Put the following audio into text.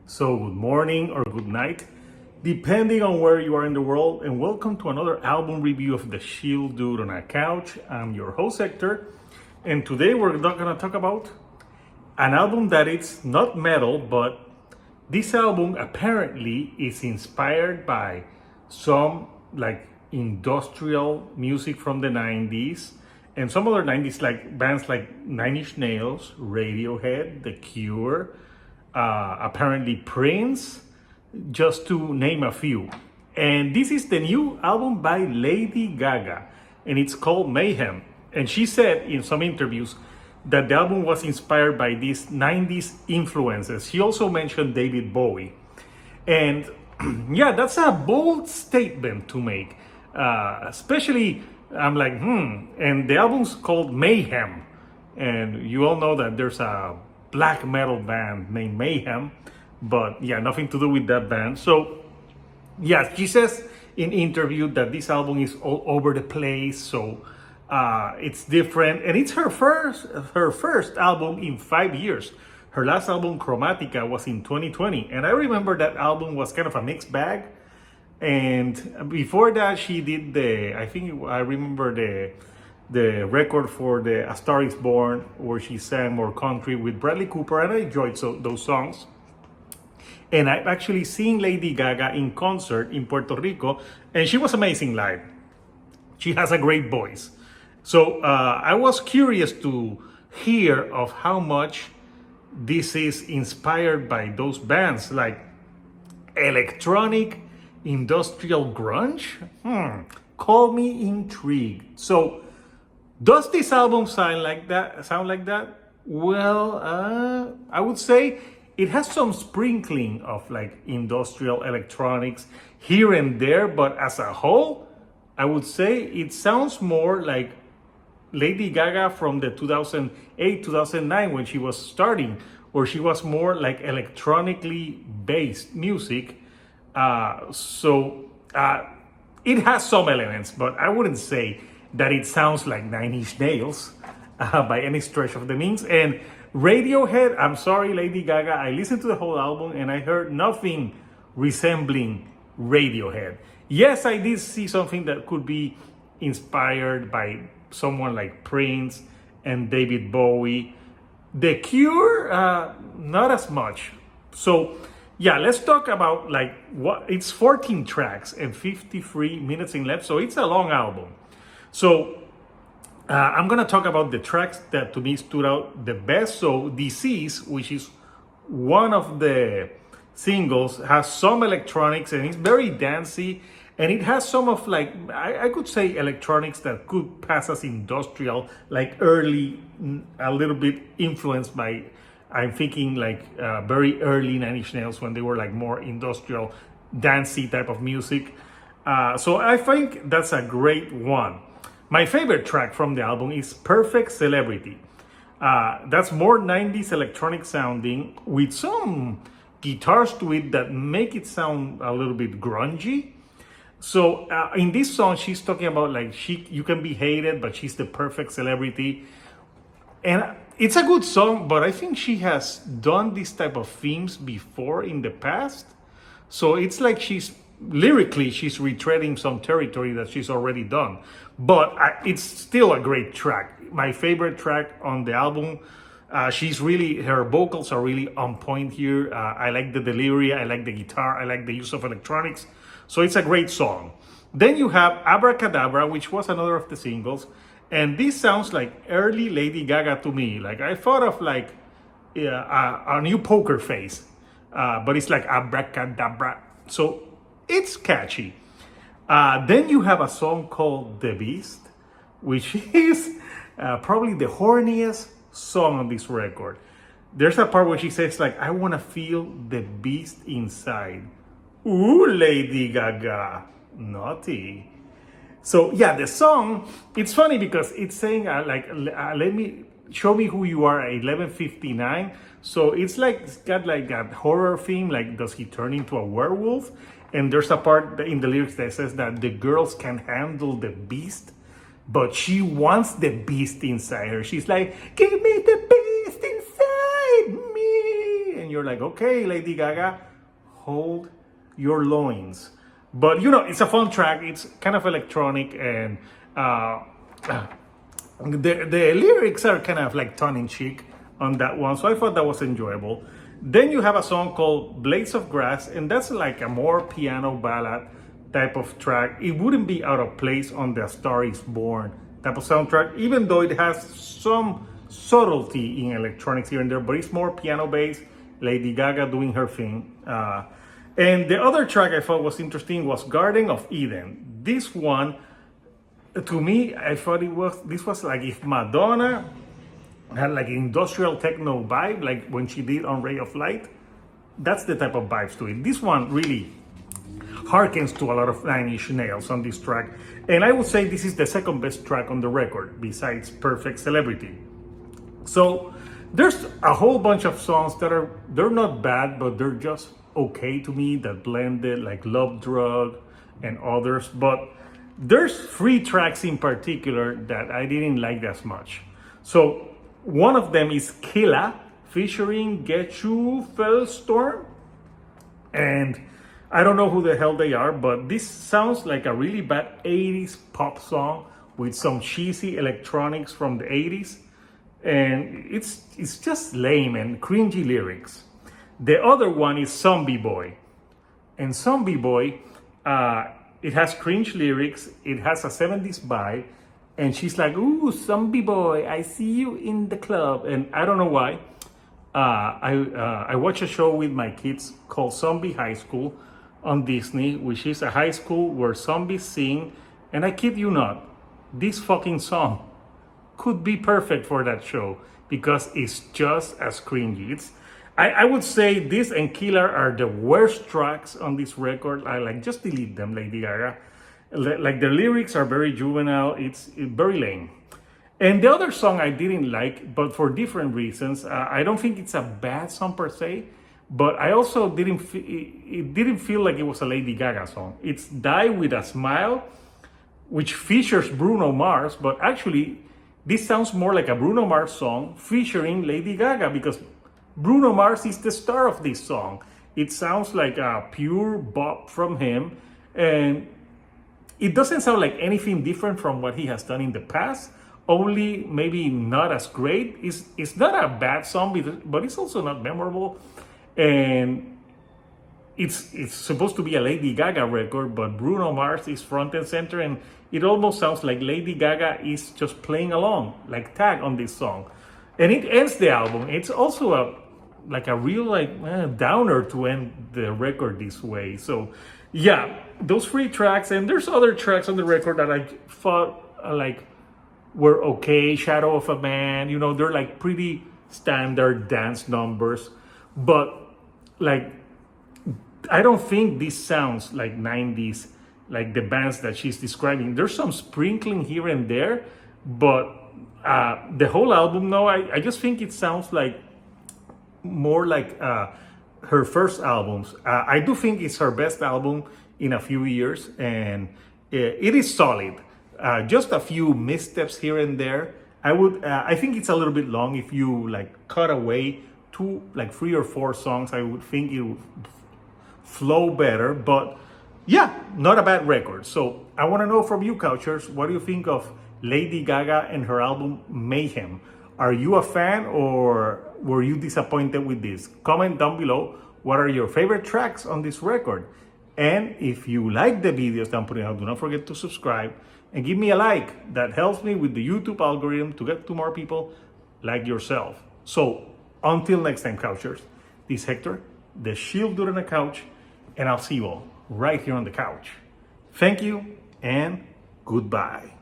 So, good morning or good night, depending on where you are in the world, and welcome to another album review of The Chill Dude on a Couch. I'm your host, Hector, and today we're not gonna talk about an album that it's not metal, but this album apparently is inspired by some like industrial music from the 90s and some other 90s like bands like Nine Inch Nails, Radiohead, The Cure, apparently Prince, just to name a few. And this is the new album by Lady Gaga, and it's called Mayhem. And she said in some interviews that the album was inspired by these 90s influences. She also mentioned David Bowie. And yeah, that's a bold statement to make. Especially, I'm like, And the album's called Mayhem. And you all know that there's a black metal band named Mayhem, but yeah, nothing to do with that band. So yeah, she says in interview that this album is all over the place, so it's different, and it's her first album in 5 years. Her last album, Chromatica, was in 2020, and I remember that album was kind of a mixed bag. And before that, she did I remember the record for the A Star Is Born, where she sang more country with Bradley Cooper, and I enjoyed those songs. And I've actually seen Lady Gaga in concert in Puerto Rico, and she was amazing live. She has a great voice. So I was curious to hear of how much this is inspired by those bands like electronic industrial grunge. Call me intrigued. So does this album sound like that? Well, I would say it has some sprinkling of like industrial electronics here and there, but as a whole, I would say it sounds more like Lady Gaga from the 2008, 2009 when she was starting, where she was more like electronically based music. It has some elements, but I wouldn't say that it sounds like Nine Inch Nails by any stretch of the means. And Radiohead, I'm sorry, Lady Gaga, I listened to the whole album and I heard nothing resembling Radiohead. Yes, I did see something that could be inspired by someone like Prince and David Bowie. The Cure, not as much. So yeah, let's talk about like it's 14 tracks and 53 minutes in length, so it's a long album. So I'm gonna talk about the tracks that to me stood out the best. So Disease, which is one of the singles, has some electronics and it's very dancey, and it has some of like I could say electronics that could pass as industrial, like early, a little bit influenced by, I'm thinking like very early Nine Inch Nails when they were like more industrial, dancey type of music. So I think that's a great one. My favorite track from the album is Perfect Celebrity. That's more 90s electronic sounding with some guitars to it that make it sound a little bit grungy. So in this song, she's talking about like you can be hated, but she's the perfect celebrity. And it's a good song, but I think she has done this type of themes before in the past. So it's like she's retreading some territory that she's already done. But it's still a great track. My favorite track on the album. Her vocals are really on point here. I like the delivery, I like the guitar, I like the use of electronics. So it's a great song. Then you have Abracadabra, which was another of the singles. And this sounds like early Lady Gaga to me. Like I thought of like a new Poker Face, but it's like abracadabra. So it's catchy. Then you have a song called The Beast, which is probably the horniest song on this record. There's a part where she says like, I want to feel the beast inside. Ooh, Lady Gaga, naughty. So yeah, the song, it's funny because it's saying show me who you are at 11:59. So it's got like that horror theme, like does he turn into a werewolf? And there's a part in the lyrics that says that the girls can handle the beast, but she wants the beast inside her. She's like, give me the beast inside me. and you're like, okay, Lady Gaga, hold your loins. But you know, it's a fun track. It's kind of electronic, and the lyrics are kind of like tongue in cheek on that one. So I thought that was enjoyable. Then you have a song called Blades of Grass, and that's like a more piano ballad type of track. It wouldn't be out of place on the A Star Is Born type of soundtrack, even though it has some subtlety in electronics here and there, but it's more piano based. Lady Gaga doing her thing. And the other track I thought was interesting was Garden of Eden. This one, to me, I thought this was like if Madonna had like an industrial techno vibe, like when she did on Ray of Light. That's the type of vibes to it. This one really harkens to a lot of Nine Inch Nails on this track. And I would say this is the second best track on the record, besides Perfect Celebrity. So there's a whole bunch of songs they're not bad, but they're just okay to me, that blended like Love Drug and others. But there's 3 tracks in particular that I didn't like as much. So one of them is Killa featuring Get You Fellstorm. And I don't know who the hell they are, but this sounds like a really bad 80s pop song with some cheesy electronics from the 80s. And it's just lame and cringy lyrics. The other one is Zombie Boy. And Zombie Boy, it has cringe lyrics, it has a 70s vibe, and she's like, ooh, Zombie Boy, I see you in the club. And I don't know why. I watch a show with my kids called Zombie High School on Disney, which is a high school where zombies sing. And I kid you not, this fucking song could be perfect for that show because it's just as cringy. I would say this and Killer are the worst tracks on this record. I like, just delete them, Lady Gaga. Like the lyrics are very juvenile. It's very lame. And the other song I didn't like, but for different reasons. I don't think it's a bad song per se, but I also it didn't feel like it was a Lady Gaga song. It's Die With a Smile, which features Bruno Mars, but actually this sounds more like a Bruno Mars song featuring Lady Gaga because Bruno Mars is the star of this song. It sounds like a pure bop from him, and it doesn't sound like anything different from what he has done in the past, only maybe not as great. It's not a bad song, but it's also not memorable. And it's supposed to be a Lady Gaga record, but Bruno Mars is front and center, and it almost sounds like Lady Gaga is just playing along, like tag on this song. And it ends the album. It's also a real downer to end the record this way. So yeah, those 3 tracks, and there's other tracks on the record that I thought were okay. Shadow of a Man, they're like pretty standard dance numbers, but like I don't think this sounds like 90s, like the bands that she's describing. There's some sprinkling here and there, but the whole album, no, I just think it sounds like more like her first albums. I do think it's her best album in a few years, and it is solid. Just a few missteps here and there. I think it's a little bit long. If you cut away 3 or 4 songs, I would think it would flow better. But yeah, not a bad record. So I want to know from you, Couchers, what do you think of Lady Gaga and her album Mayhem? Are you a fan, or were you disappointed with this? Comment down below what are your favorite tracks on this record. And if you like the videos that I'm putting out, do not forget to subscribe and give me a like. That helps me with the YouTube algorithm to get to more people like yourself. So until next time, Couchers, this is Hector, the Shield Dude on the Couch, and I'll see you all right here on the couch. Thank you and goodbye.